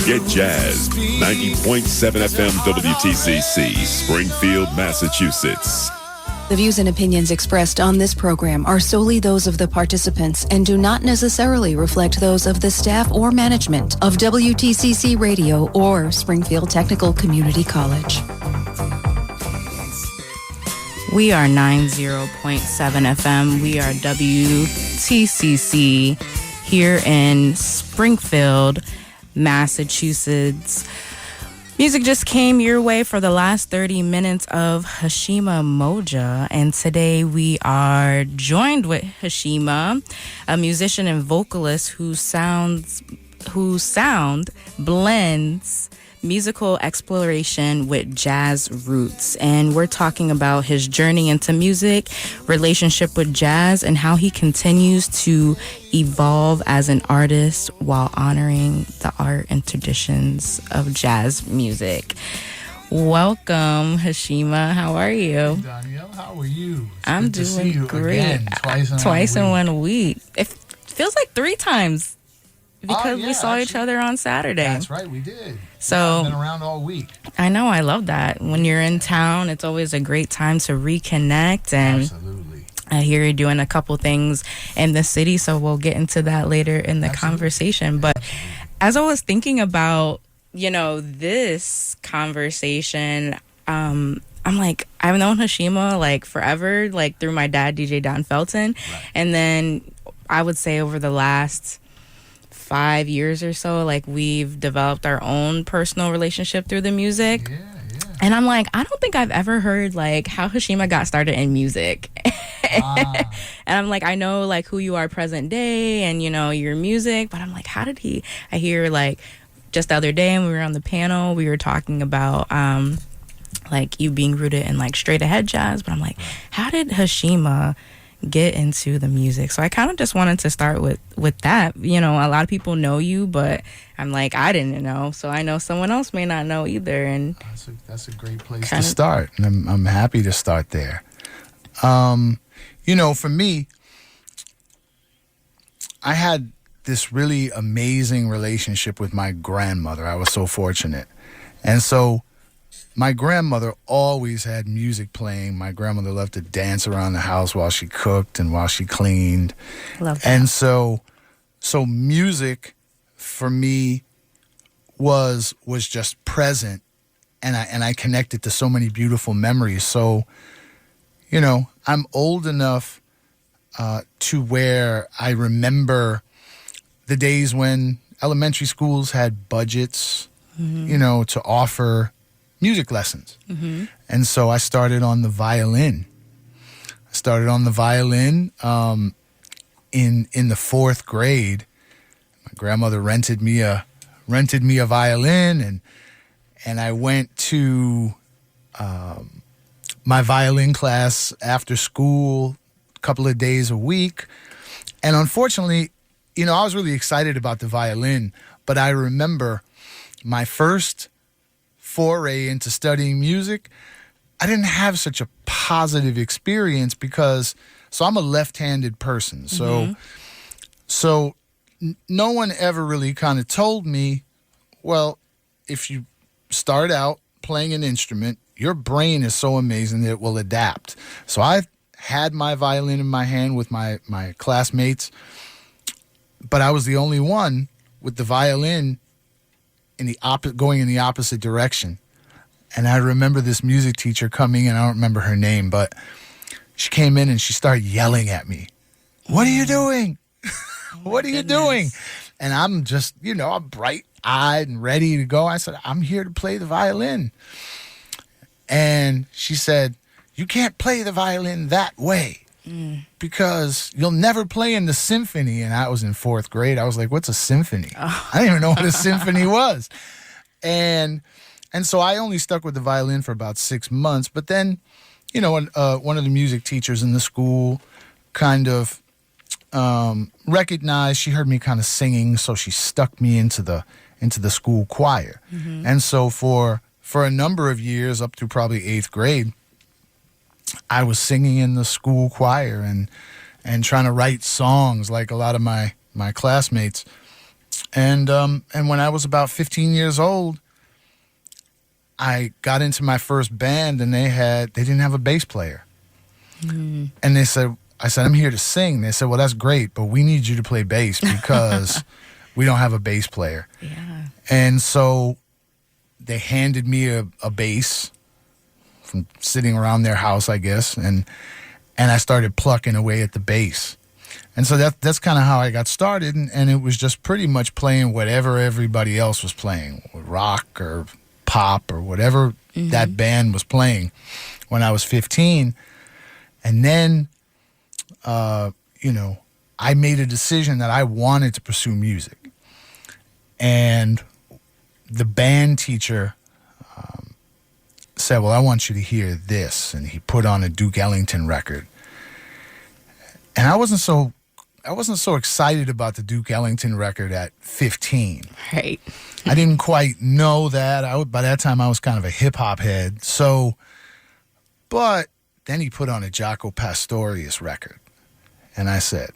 Get Jazz, 90.7 FM WTCC, Springfield, Massachusetts. The views and opinions expressed on this program are solely those of the participants and do not necessarily reflect those of the staff or management of WTCC Radio or Springfield Technical Community College. We are 90.7 FM. We are WTCC here in Springfield, Massachusetts. Music just came your way for the last 30 minutes of Heshima Moja, and today we are joined with Heshima, a musician and vocalist whose sound blends musical exploration with jazz roots. And we're talking about his journey into music, relationship with jazz, and how he continues to evolve as an artist while honoring the art and traditions of jazz music. Welcome, Heshima. How are you? Hey, Donyel, how are you? I'm doing great. Again, twice in 1 week. It feels like 3 times because we saw each other on Saturday. That's right, we did. So I've been around all week. I know, I love that. When you're in town, it's always a great time to reconnect. And Absolutely. I hear you're doing a couple things in the city, so we'll get into that later in the conversation. But as I was thinking about, this conversation, I'm like, I've known Heshima like forever, like through my dad, DJ Felton. Right. And then I would say over the last 5 years or so, like we've developed our own personal relationship through the music. Yeah. And I'm like, I don't think I've ever heard like how Heshima got started in music. And I'm like, I know like who you are present day and your music, but I'm like, how did I hear like just the other day when we were on the panel, we were talking about like you being rooted in like straight ahead jazz, but I'm like, how did Heshima get into the music? So I kind of just wanted to start with that. A lot of people know you, but I'm like, I didn't know, so I know someone else may not know either. And that's a great place to start, and I'm happy to start there. For me, I had this really amazing relationship with my grandmother. I was so fortunate, and so my grandmother always had music playing. My grandmother loved to dance around the house while she cooked and while she cleaned. Love that. And so music for me was just present, and I connected to so many beautiful memories. So, I'm old enough to where I remember the days when elementary schools had budgets, to offer music lessons. Mm-hmm. And so I started on the violin. In the 4th grade. My grandmother rented me a violin, and I went to my violin class after school a couple of days a week. And unfortunately, I was really excited about the violin, but I remember my first foray into studying music, I didn't have such a positive experience because I'm a left-handed person. So no one ever really kind of told me, well, if you start out playing an instrument, your brain is so amazing that it will adapt. So I had my violin in my hand with my classmates, but I was the only one with the violin going in the opposite direction. And I remember this music teacher coming in. I don't remember her name, but she came in and she started yelling at me. What are you doing? What are you doing? And I'm just, I'm bright-eyed and ready to go. I said, I'm here to play the violin. And she said, you can't play the violin that way because you'll never play in the symphony. And I was in 4th grade. I was like, what's a symphony? I didn't even know what a symphony was. And so I only stuck with the violin for about 6 months. But then, one of the music teachers in the school kind of recognized, she heard me kind of singing, so she stuck me into the school choir. Mm-hmm. And so for a number of years, up to probably 8th grade, I was singing in the school choir and trying to write songs like a lot of my classmates. And when I was about 15 years old, I got into my first band, and they didn't have a bass player. And I said, I'm here to sing. They said, well, that's great, but we need you to play bass because we don't have a bass player. Yeah. And so they handed me a bass from sitting around their house, I guess, and I started plucking away at the bass. And so that's kind of how I got started, and it was just pretty much playing whatever everybody else was playing, rock or pop or whatever that band was playing when I was 15. And then, I made a decision that I wanted to pursue music. And the band teacher said, well, I want you to hear this. And he put on a Duke Ellington record. And I wasn't so excited about the Duke Ellington record at 15. Right. I didn't quite know that. By that time, I was kind of a hip-hop head. But then he put on a Jaco Pastorius record. And I said,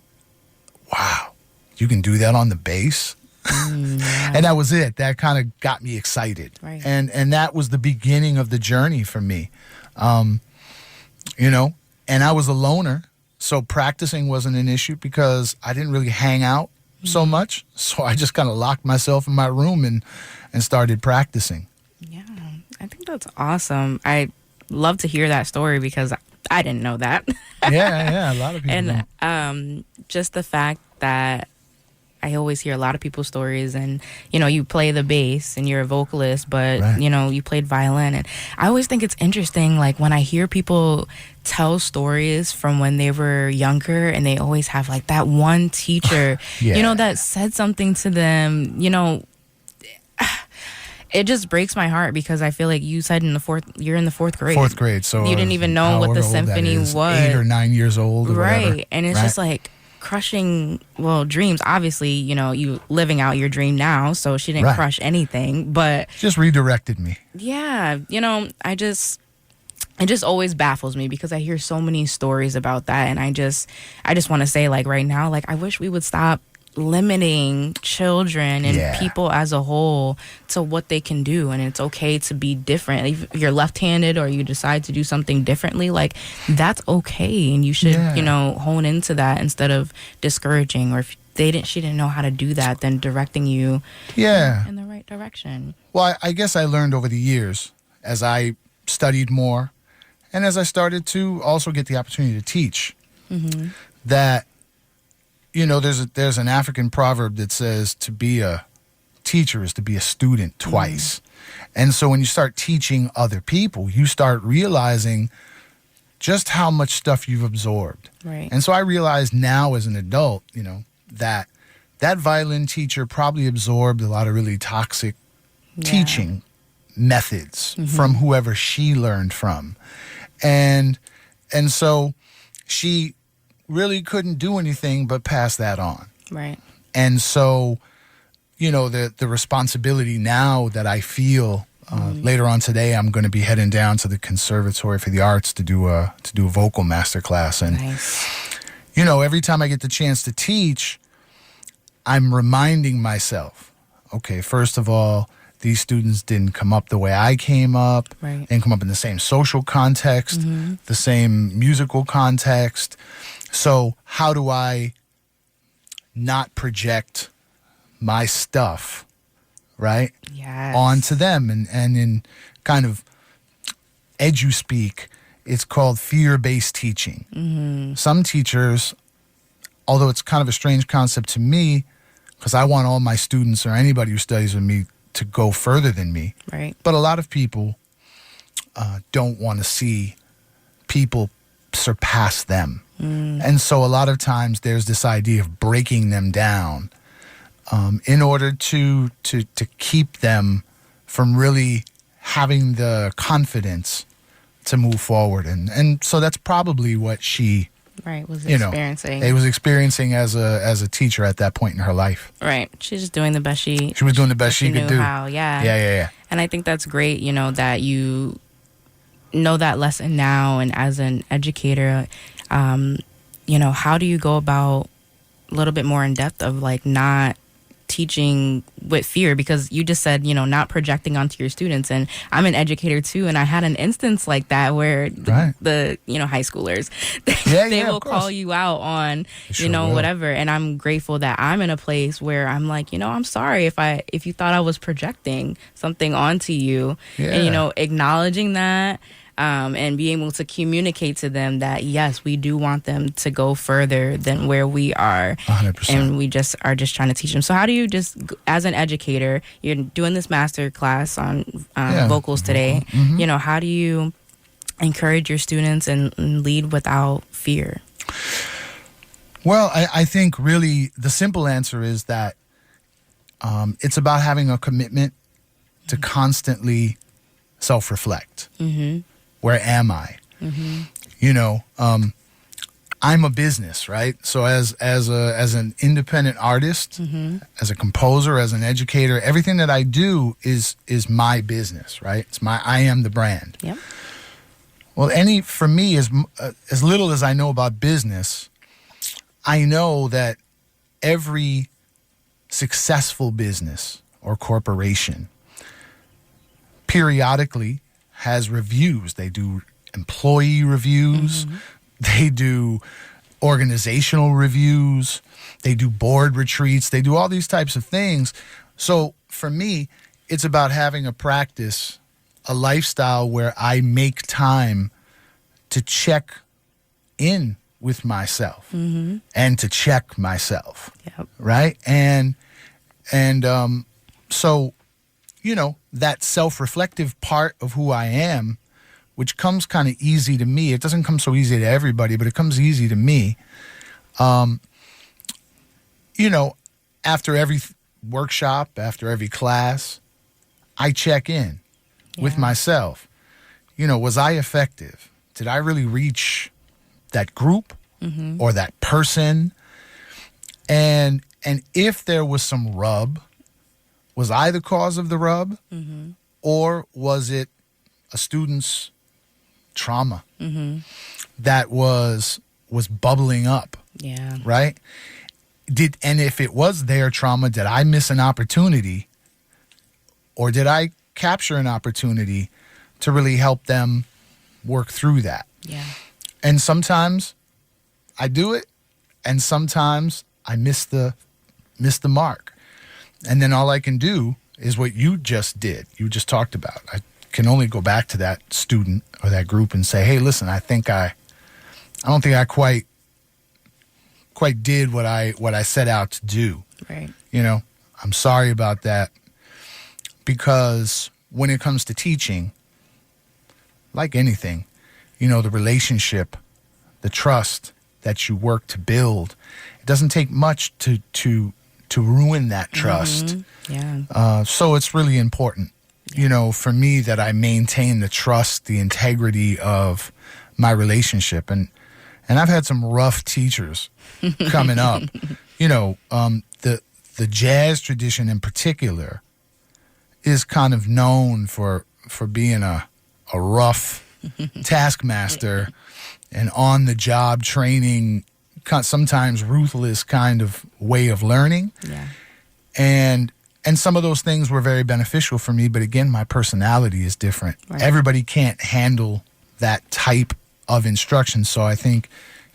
wow, you can do that on the bass? Yeah. And that was it. That kind of got me excited. Right. And that was the beginning of the journey for me. And I was a loner. So practicing wasn't an issue because I didn't really hang out so much. So I just kind of locked myself in my room and started practicing. Yeah, I think that's awesome. I love to hear that story because I didn't know that. Yeah, a lot of people And don't. just the fact that I always hear a lot of people's stories, and you play the bass and you're a vocalist, but Right. You played violin, and I always think it's interesting, like when I hear people tell stories from when they were younger, and they always have like that one teacher, Yeah. that said something to them, it just breaks my heart because I feel like you said you're in the fourth grade. Fourth grade, so you didn't even know what however the old that symphony is, was. 8 or 9 years old, or whatever. Right, and it's just like crushing dreams. Obviously, you living out your dream now, so she didn't Right. crush anything, but Just redirected me. yeah, it just always baffles me because I hear so many stories about that, and I just want to say, like, right now, like, I wish we would stop limiting children and Yeah. people as a whole to what they can do, and it's okay to be different. If you're left-handed or you decide to do something differently, like, that's okay, and you should hone into that instead of discouraging, or if she didn't know how to do that, then directing you Yeah. in the right direction. Well, I guess I learned over the years as I studied more and as I started to also get the opportunity to teach that, there's an African proverb that says to be a teacher is to be a student twice. And so when you start teaching other people, you start realizing just how much stuff you've absorbed. Right. And so I realize now as an adult, that violin teacher probably absorbed a lot of really toxic teaching methods from whoever she learned from. And so she really couldn't do anything but pass that on. Right. And so, the responsibility now that I feel later on today, I'm going to be heading down to the Conservatory for the Arts to do a vocal master class. And, Nice. every time I get the chance to teach, I'm reminding myself, okay, first of all, these students didn't come up the way I came up. Right. They didn't come up in the same social context, the same musical context. So how do I not project my stuff, right, Yes. onto them? And in kind of edu-speak, it's called fear-based teaching. Some teachers, although it's kind of a strange concept to me, because I want all my students or anybody who studies with me to go further than me. Right. But a lot of people don't want to see people surpass them. And so a lot of times there's this idea of breaking them down in order to keep them from really having the confidence to move forward. And so that's probably what she Right. Was you know, experiencing. was experiencing as a teacher at that point in her life. Right. She's just doing the best she was doing the best she could knew do. how. Yeah. Yeah. And I think that's great, that you know that lesson now, and as an educator, how do you go about a little bit more in depth of like not teaching with fear, because you just said, not projecting onto your students. And I'm an educator too, and I had an instance like that where the high schoolers, they will call you out on, whatever. And I'm grateful that I'm in a place where I'm like, I'm sorry if you thought I was projecting something onto you, and, acknowledging that. And being able to communicate to them that, yes, we do want them to go further than where we are. 100%. And we just are just trying to teach them. So how do you as an educator, you're doing this master class on vocals today, how do you encourage your students and lead without fear? Well, I think really the simple answer is that it's about having a commitment to constantly self-reflect. Where am I? I'm a business, right? So as an independent artist, as a composer, as an educator, everything that I do is my business, right? I am the brand. Yep. Well, for me, as little as I know about business, I know that every successful business or corporation periodically has reviews. They do employee reviews. They do organizational reviews. They do board retreats. They do all these types of things. So for me, it's about having a practice, a lifestyle where I make time to check in with myself and to check myself. Yep. Right? And so, that self-reflective part of who I am, which comes kind of easy to me. It doesn't come so easy to everybody, but it comes easy to me. After every workshop, after every class, I check in with myself. Was I effective? Did I really reach that group or that person? And if there was some rub, was I the cause of the rub, or was it a student's trauma that was bubbling up? Yeah. Right? And if it was their trauma, did I miss an opportunity, or did I capture an opportunity to really help them work through that? Yeah. And sometimes I do it, and sometimes I miss the mark. And then all I can do is what you just did. You just talked about. I can only go back to that student or that group and say, "Hey, listen, I don't think I quite did what I set out to do." Right. I'm sorry about that, because when it comes to teaching, like anything, the relationship, the trust that you work to build, it doesn't take much to ruin that trust. Yeah. So it's really important, for me, that I maintain the trust, the integrity of my relationship. And I've had some rough teachers coming up. The jazz tradition in particular is kind of known for being a rough taskmaster and on-the-job training, sometimes ruthless kind of way of learning. Yeah. And some of those things were very beneficial for me, but again, my personality is different. Right. Everybody can't handle that type of instruction. So I think,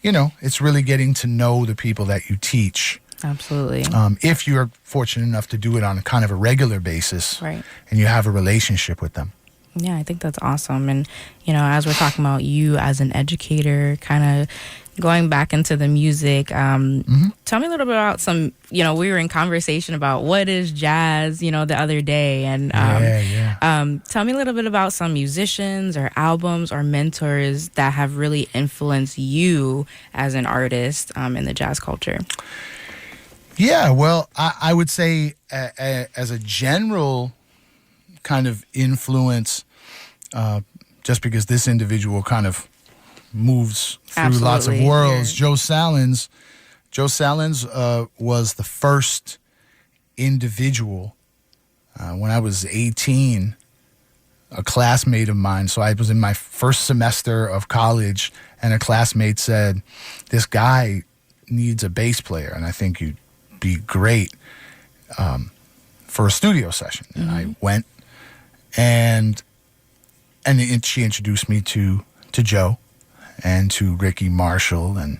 it's really getting to know the people that you teach. Absolutely. If you're fortunate enough to do it on a kind of a regular basis, Right. and you have a relationship with them. Yeah, I think that's awesome. And, as we're talking about you as an educator, kind of going back into the music, tell me a little bit about some, we were in conversation about what is jazz, the other day. And tell me a little bit about some musicians or albums or mentors that have really influenced you as an artist in the jazz culture. Yeah, well, I would say as a general kind of influence, just because this individual kind of moves through lots of worlds. Yeah. Joe Salins was the first individual when I was 18, a classmate of mine. So I was in my first semester of college, and a classmate said, "This guy needs a bass player, and I think you'd be great." for a studio session. And I went, and she introduced me to Joe and to Ricky Marshall and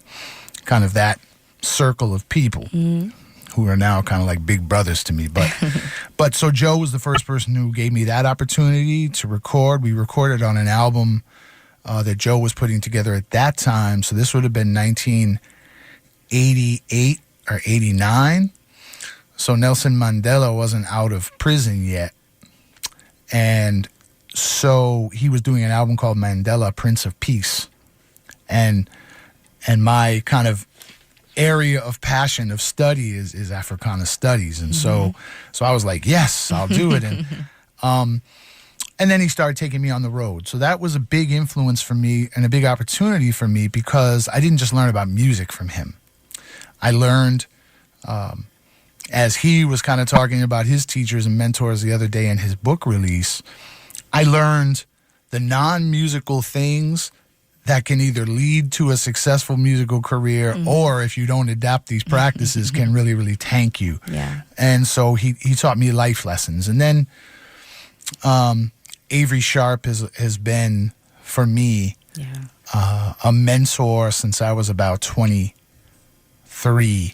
kind of that circle of people who are now kind of like big brothers to me. But so Joe was the first person who gave me that opportunity to record. We recorded on an album that Joe was putting together at that time. So this would have been 1988 or 89. So Nelson Mandela wasn't out of prison yet. And so he was doing an album called Mandela, Prince of Peace. And my kind of area of passion of study is Africana studies. And so I was like, yes, I'll do it. And then he started taking me on the road. So that was a big influence for me and a big opportunity for me, because I didn't just learn about music from him. I learned, as he was kind of talking about his teachers and mentors the other day in his book release, I learned the non-musical things that can either lead to a successful musical career or, if you don't adapt these practices, can really, really tank you. Yeah. And so he taught me life lessons. And then Avery Sharp has been, for me, a mentor since I was about 23,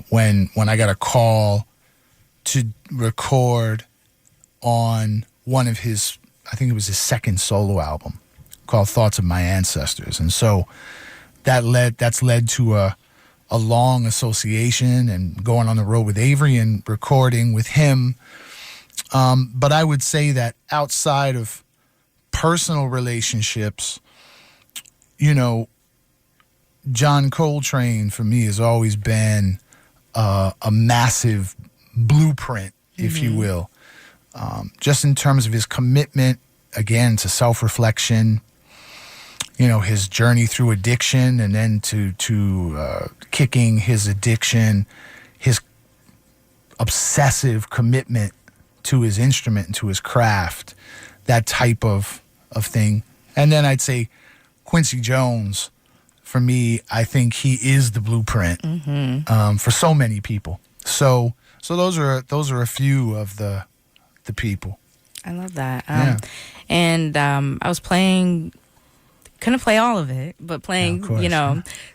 when I got a call to record on one of his, I think it was his second solo album, called Thoughts of My Ancestors. And so that's led to a long association and going on the road with Avery and recording with him. But I would say that outside of personal relationships, John Coltrane for me has always been a massive blueprint, if you will, just in terms of his commitment, again, to self-reflection, his journey through addiction, and then to kicking his addiction, his obsessive commitment to his instrument and to his craft, that type of thing. And then I'd say Quincy Jones, for me, I think he is the blueprint for so many people. So those are a few of the people. I love that. Yeah. And I was couldn't play all of it, but playing,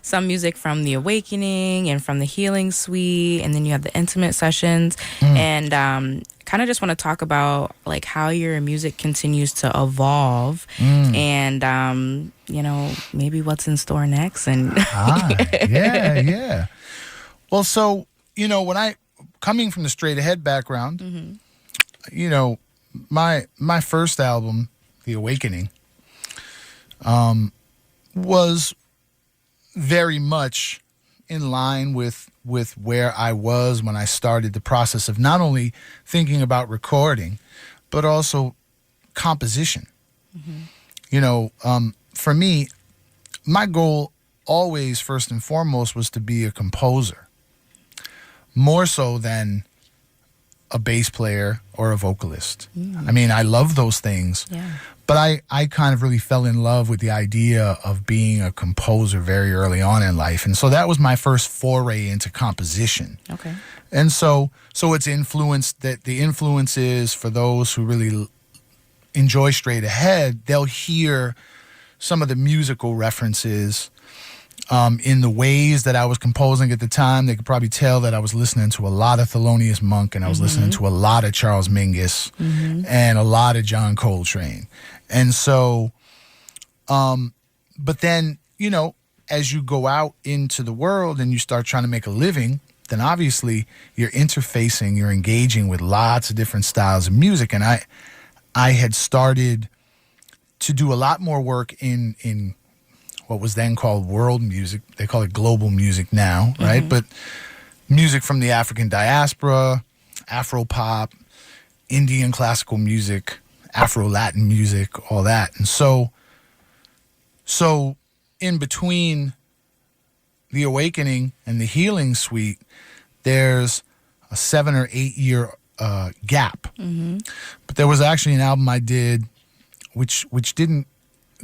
some music from The Awakening and from the Healing Suite, and then you have the intimate sessions, and kind of just want to talk about like how your music continues to evolve, and maybe what's in store next. And yeah. Well, so when I coming from the straight ahead background, my first album, The Awakening, was very much in line with where I was when I started the process of not only thinking about recording, but also composition. For me, my goal always, first and foremost, was to be a composer, more so than a bass player or a vocalist. I mean, I love those things. Yeah. But I kind of really fell in love with the idea of being a composer very early on in life. And so that was my first foray into composition. Okay. And so it's influenced, that the influence is, for those who really enjoy straight ahead, they'll hear some of the musical references in the ways that I was composing at the time. They could probably tell that I was listening to a lot of Thelonious Monk, and I was listening to a lot of Charles Mingus and a lot of John Coltrane. And so, but then, as you go out into the world and you start trying to make a living, then obviously you're engaging with lots of different styles of music. And I had started to do a lot more work in what was then called world music. They call it global music now, right? But music from the African diaspora, Afro-pop, Indian classical music, Afro-Latin music, all that. And so in between The Awakening and the Healing Suite, there's a 7 or 8 year gap. But there was actually an album I did which didn't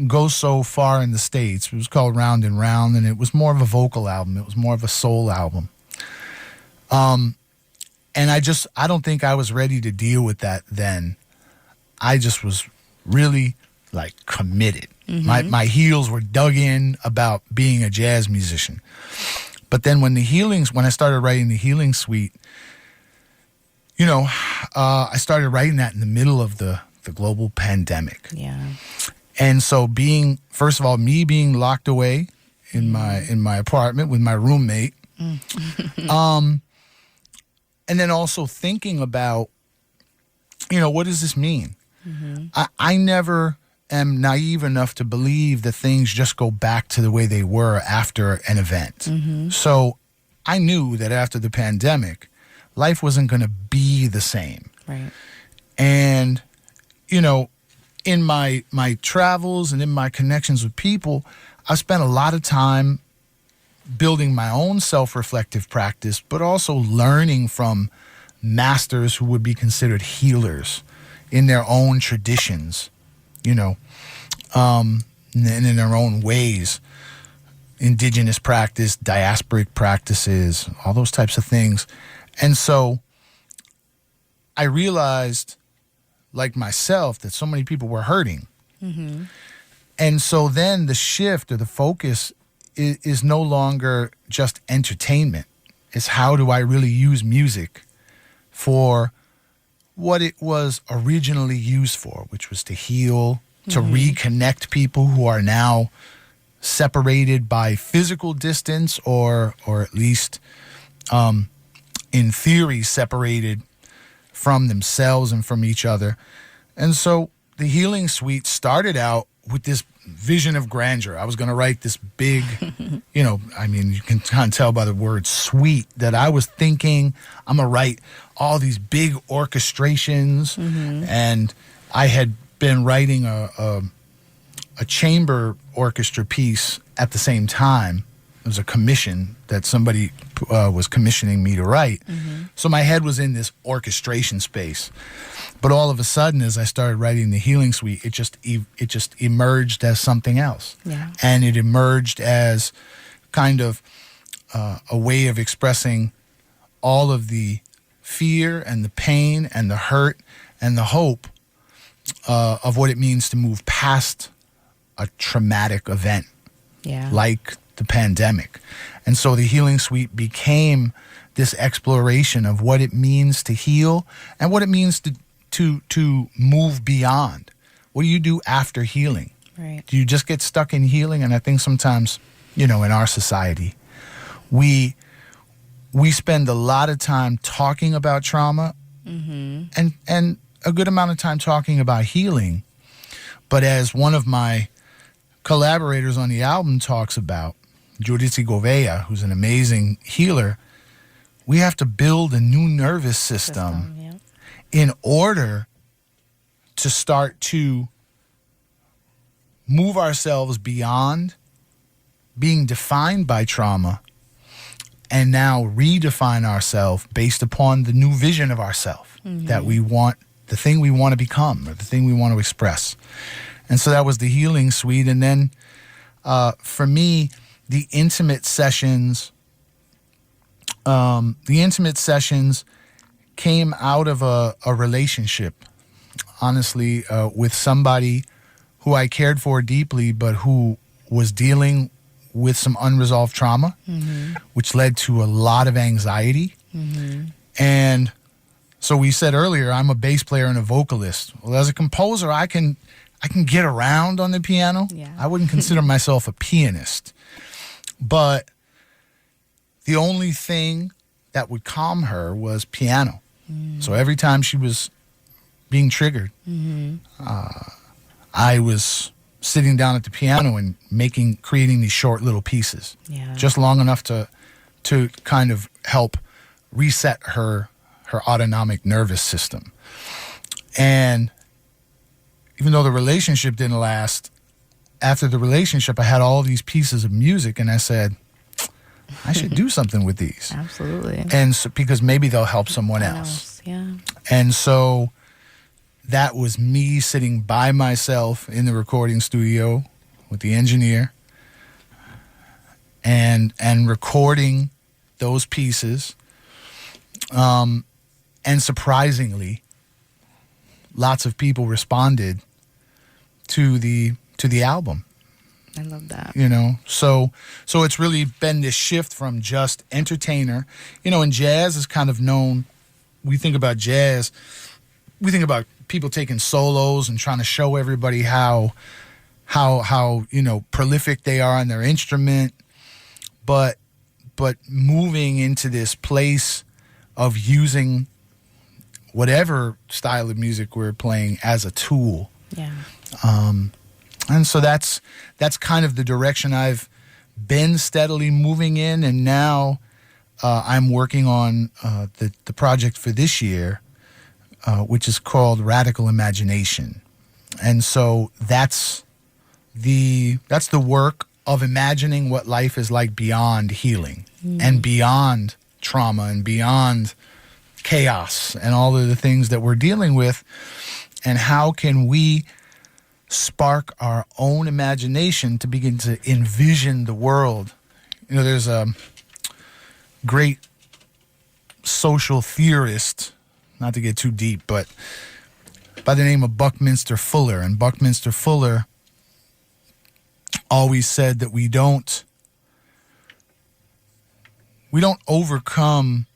go so far in the States. It was called Round and Round, and it was more of a vocal album. It was more of a soul album. And I don't think I was ready to deal with that then. I just was really like committed. My heels were dug in about being a jazz musician. But then when I started writing the Healing Suite, I started writing that in the middle of the global pandemic. Yeah. And so first of all, me being locked away in my apartment with my roommate, and then also thinking about, what does this mean? I never am naive enough to believe that things just go back to the way they were after an event. So I knew that after the pandemic, life wasn't going to be the same. Right. And, in my travels and in my connections with people, I spent a lot of time building my own self-reflective practice, but also learning from masters who would be considered healers in their own traditions, and in their own ways. Indigenous practice, diasporic practices, all those types of things. And so I realized, like myself, that so many people were hurting. And so then the shift or the focus is no longer just entertainment. It's how do I really use music for what it was originally used for, which was to heal, to reconnect people who are now separated by physical distance or at least in theory separated from themselves and from each other. And so the Healing Suite started out with this vision of grandeur. I was going to write this big, you can kind of tell by the word suite that I was thinking I'm going to write all these big orchestrations. And I had been writing a chamber orchestra piece at the same time. It was a commission that somebody was commissioning me to write. So my head was in this orchestration space. But all of a sudden, as I started writing the Healing Suite, it just emerged as something else. Yeah. And it emerged as kind of a way of expressing all of the fear and the pain and the hurt and the hope of what it means to move past a traumatic event like the pandemic. And so the Healing Suite became this exploration of what it means to heal and what it means to move beyond. What do you do after healing? Right. Do you just get stuck in healing? And I think sometimes, in our society, we spend a lot of time talking about trauma and a good amount of time talking about healing. But as one of my collaborators on the album talks about, Judith Govea, who's an amazing healer, we have to build a new nervous system in order to start to move ourselves beyond being defined by trauma and now redefine ourselves based upon the new vision of ourselves that we want, the thing we want to become or the thing we want to express. And so that was the Healing Suite. And then for me, the intimate sessions came out of a relationship, honestly, with somebody who I cared for deeply, but who was dealing with some unresolved trauma, which led to a lot of anxiety. And so we said earlier, I'm a bass player and a vocalist. Well, as a composer, I can get around on the piano. Yeah. I wouldn't consider myself a pianist. But the only thing that would calm her was piano. So every time she was being triggered, I was sitting down at the piano and creating these short little pieces, just long enough to kind of help reset her autonomic nervous system. And even though the relationship didn't last, after the relationship, I had all these pieces of music, and I said, I should do something with these. Absolutely. And so, because maybe they'll help someone else. Yeah. And so that was me sitting by myself in the recording studio with the engineer and recording those pieces. And surprisingly, lots of people responded to the album. I love that. You know, so it's really been this shift from just entertainer. You know, and jazz is kind of known. We think about jazz, we think about people taking solos and trying to show everybody how you know, prolific they are on their instrument, but moving into this place of using whatever style of music we're playing as a tool. Yeah. And so that's kind of the direction I've been steadily moving in, and now I'm working on the project for this year, which is called Radical Imagination. And so that's the work of imagining what life is like beyond healing and beyond trauma and beyond chaos and all of the things that we're dealing with, and how can we spark our own imagination to begin to envision the world. You know, there's a great social theorist, not to get too deep, but by the name of Buckminster Fuller. And Buckminster Fuller always said that we don't overcome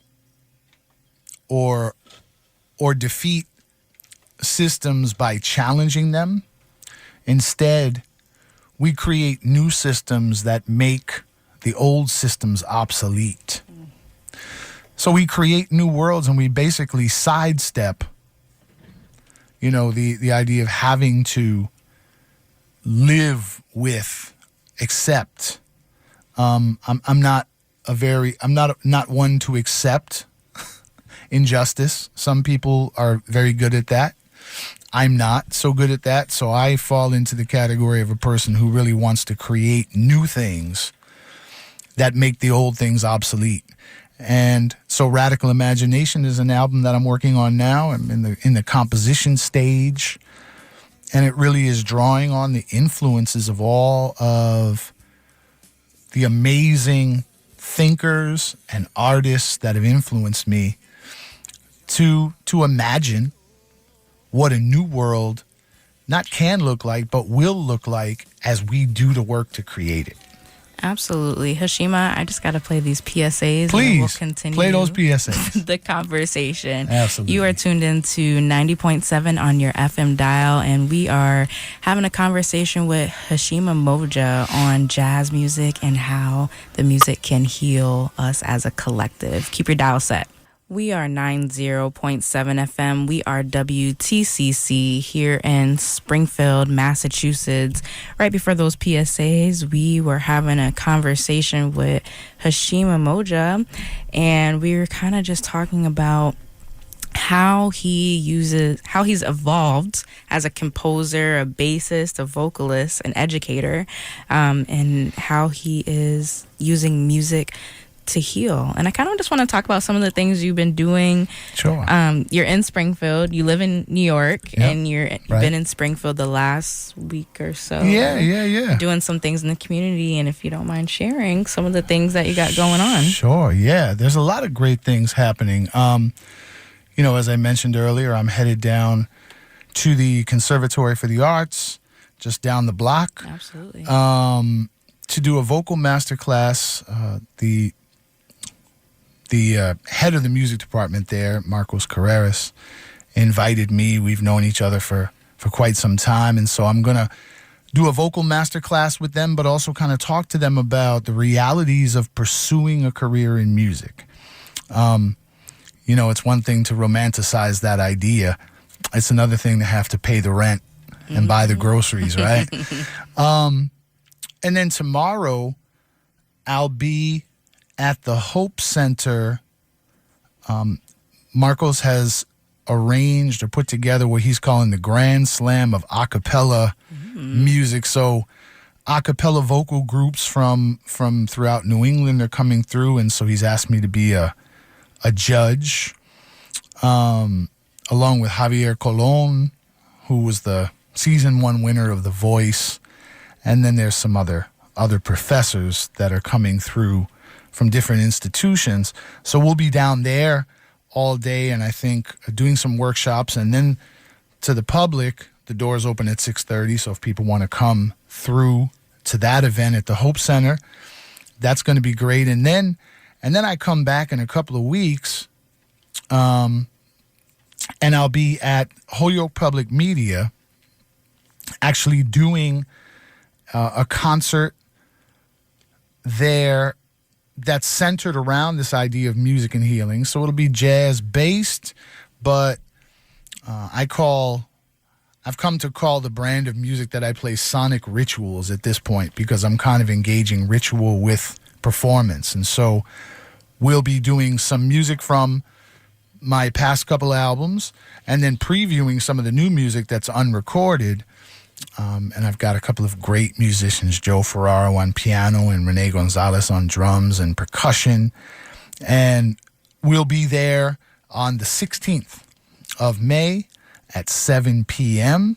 or defeat systems by challenging them. Instead, we create new systems that make the old systems obsolete. So we create new worlds, and we basically sidestep, you know, the idea of having to live with, accept. I'm not one to accept injustice. Some people are very good at that. I'm not so good at that, so I fall into the category of a person who really wants to create new things that make the old things obsolete. And so Radical Imagination is an album that I'm working on now. I'm in the composition stage, and it really is drawing on the influences of all of the amazing thinkers and artists that have influenced me to imagine what a new world not can look like, but will look like as we do the work to create it. Absolutely. Heshima, I just got to play these PSAs. Please, and we'll continue play those PSAs. the conversation. Absolutely. You are tuned into 90.7 on your FM dial, and we are having a conversation with Heshima Moja on jazz music and how the music can heal us as a collective. Keep your dial set. We are 90.7 FM. We are WTCC here in Springfield, Massachusetts. Right before those PSAs, we were having a conversation with Heshima Moja, and we were kind of just talking about how he's evolved as a composer, a bassist, a vocalist, an educator, and how he is using music to heal. And I kind of just want to talk about some of the things you've been doing. Sure. You're in Springfield. You live in New York, Yep. and you've been in Springfield the last week or so. Yeah. Doing some things in the community, and if you don't mind sharing some of the things that you got going on. Sure, yeah. There's a lot of great things happening. You know, as I mentioned earlier, I'm headed down to the Conservatory for the Arts, just down the block. Absolutely. To do a vocal masterclass. The head of the music department there, Marcos Carreras, invited me. We've known each other for quite some time, and so I'm going to do a vocal masterclass with them, but also kind of talk to them about the realities of pursuing a career in music. You know, it's one thing to romanticize that idea. It's another thing to have to pay the rent and buy the groceries, right? And then tomorrow, I'll be at the Hope Center. Marcos has arranged or put together what he's calling the Grand Slam of a cappella music. So a cappella vocal groups from throughout New England are coming through, and so he's asked me to be a judge, along with Javier Colon, who was the season 1 winner of The Voice, and then there's some other professors that are coming through from different institutions. So we'll be down there all day, and I think doing some workshops. And then to the public, the doors open at 6:30. So if people want to come through to that event at the Hope Center, that's going to be great. And then I come back in a couple of weeks, and I'll be at Holyoke Public Media, actually doing a concert there that's centered around this idea of music and healing. So it'll be jazz based, but I've come to call the brand of music that I play sonic rituals at this point, because I'm kind of engaging ritual with performance. And so we'll be doing some music from my past couple albums and then previewing some of the new music that's unrecorded. And I've got a couple of great musicians, Joe Ferraro on piano and Renee Gonzalez on drums and percussion. And we'll be there on the 16th of May at 7 p.m.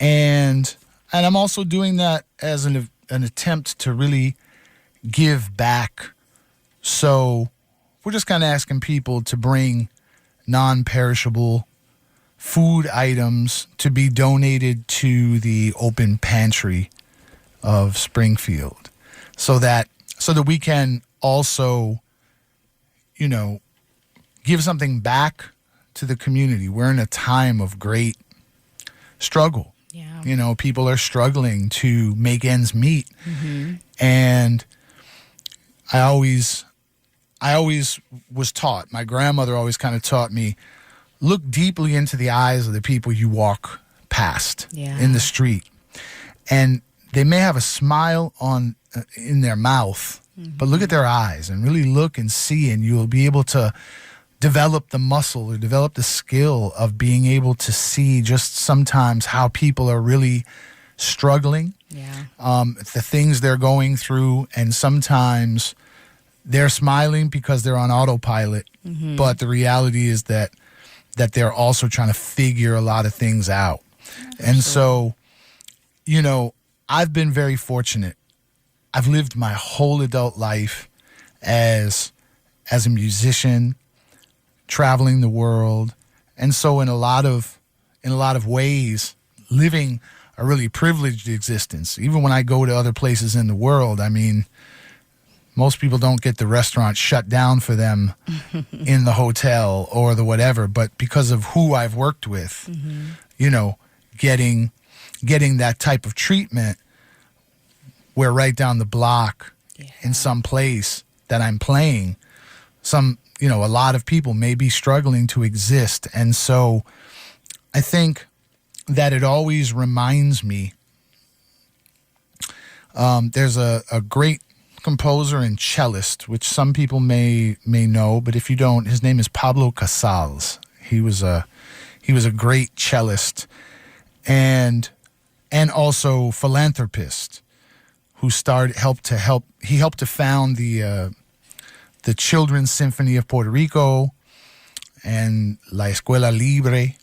And I'm also doing that as an attempt to really give back. So we're just kind of asking people to bring non-perishable food items to be donated to the open pantry of Springfield, so that we can also, give something back to the community. We're in a time of great struggle. Yeah. People are struggling to make ends meet. Mm-hmm. And I always was taught, my grandmother always kind of taught me, look deeply into the eyes of the people you walk past in the street. And they may have a smile in their mouth, but look at their eyes and really look and see, and you'll be able to develop the muscle or develop the skill of being able to see just sometimes how people are really struggling, the things they're going through, and sometimes they're smiling because they're on autopilot, but the reality is that they're also trying to figure a lot of things out. And so, I've been very fortunate. I've lived my whole adult life as a musician, traveling the world. And so in a lot of ways, living a really privileged existence. Even when I go to other places in the world, I mean, most people don't get the restaurant shut down for them in the hotel or the whatever, but because of who I've worked with, getting that type of treatment, where right down the block in some place that I'm playing, a lot of people may be struggling to exist. And so I think that it always reminds me, there's a great composer and cellist, which some people may know, but if you don't, his name is Pablo Casals. He was a great cellist and also philanthropist who helped to found the Children's Symphony of Puerto Rico and La Escuela Libre.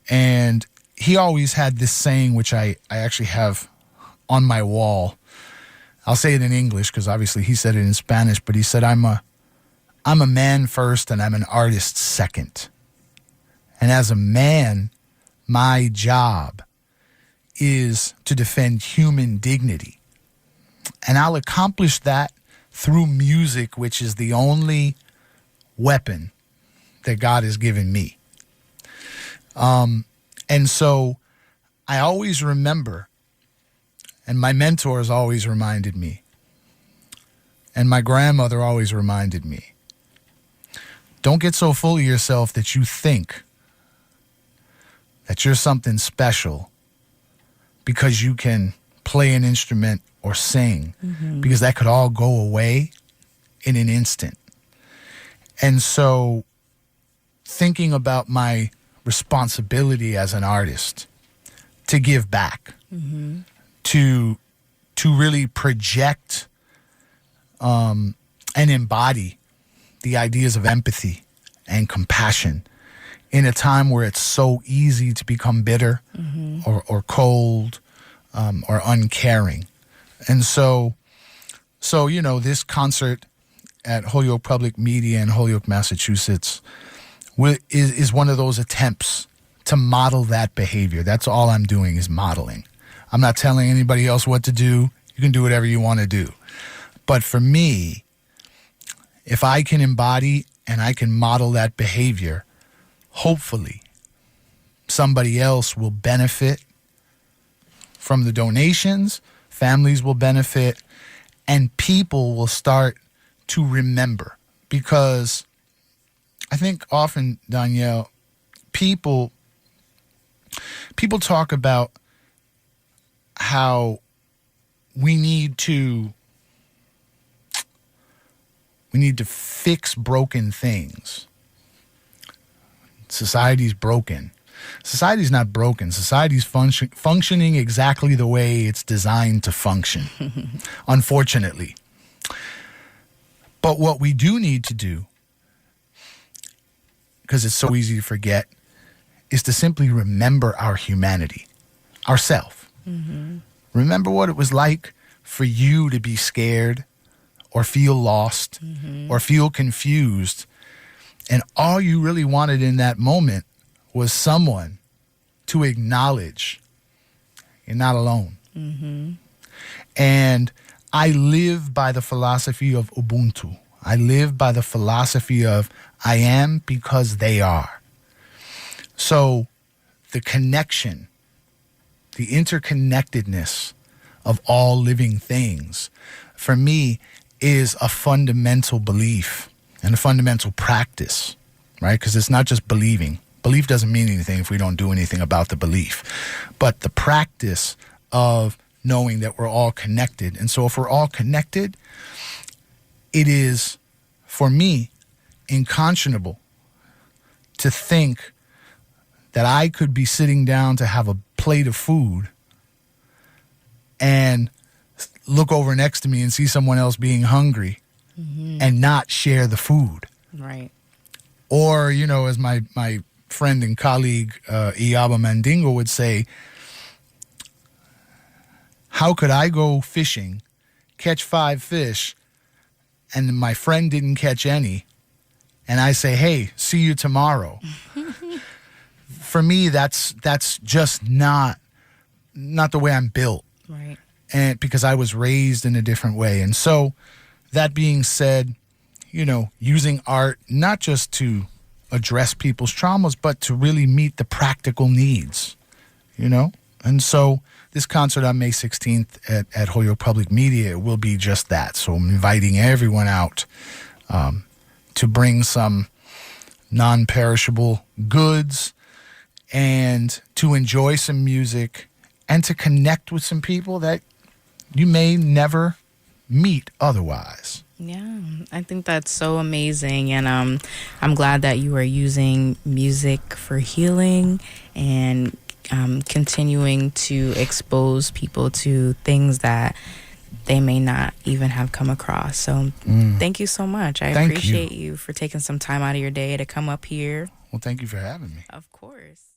And he always had this saying, which I actually have on my wall. I'll say it in English because obviously he said it in Spanish, but he said, I'm a man first and I'm an artist second. And as a man, my job is to defend human dignity. And I'll accomplish that through music, which is the only weapon that God has given me. And so I always remember, and my mentors always reminded me, and my grandmother always reminded me, don't get so full of yourself that you think that you're something special because you can play an instrument or sing, because that could all go away in an instant. And so thinking about my responsibility as an artist to give back, to really project and embody the ideas of empathy and compassion in a time where it's so easy to become bitter or cold or uncaring. And so this concert at Holyoke Public Media in Holyoke, Massachusetts is one of those attempts to model that behavior. That's all I'm doing is modeling. I'm not telling anybody else what to do. You can do whatever you want to do. But for me, if I can embody and I can model that behavior, hopefully somebody else will benefit from the donations, families will benefit, and people will start to remember. Because I think often, Donyel, people talk about how we need to fix broken things. Society's broken. Society's not broken. Society's functioning exactly the way it's designed to function, unfortunately. But what we do need to do, because it's so easy to forget, is to simply remember our humanity, ourself. Mm-hmm. Remember what it was like for you to be scared or feel lost or feel confused. And all you really wanted in that moment was someone to acknowledge you're not alone. Mm-hmm. And I live by the philosophy of Ubuntu. I live by the philosophy of I am because they are. So the connection, the interconnectedness of all living things, for me, is a fundamental belief and a fundamental practice, right? Because it's not just believing. Belief doesn't mean anything if we don't do anything about the belief. But the practice of knowing that we're all connected. And so if we're all connected, it is, for me, unconscionable to think that I could be sitting down to have a plate of food and look over next to me and see someone else being hungry and not share the food. Right. Or, you know, as my friend and colleague Iaba Mandingo would say, how could I go fishing, catch 5 fish, and my friend didn't catch any, and I say, hey, see you tomorrow? For me, that's just not the way I'm built. Right. And because I was raised in a different way. And so that being said, you know, using art not just to address people's traumas, but to really meet the practical needs, you know? And so this concert on May 16th at Holyoke Public Media will be just that. So I'm inviting everyone out to bring some non-perishable goods and to enjoy some music and to connect with some people that you may never meet otherwise. Yeah, I think that's so amazing, and I'm glad that you are using music for healing and continuing to expose people to things that they may not even have come across. So thank you so much. I appreciate you for taking some time out of your day to come up here. Well, thank you for having me. Of course.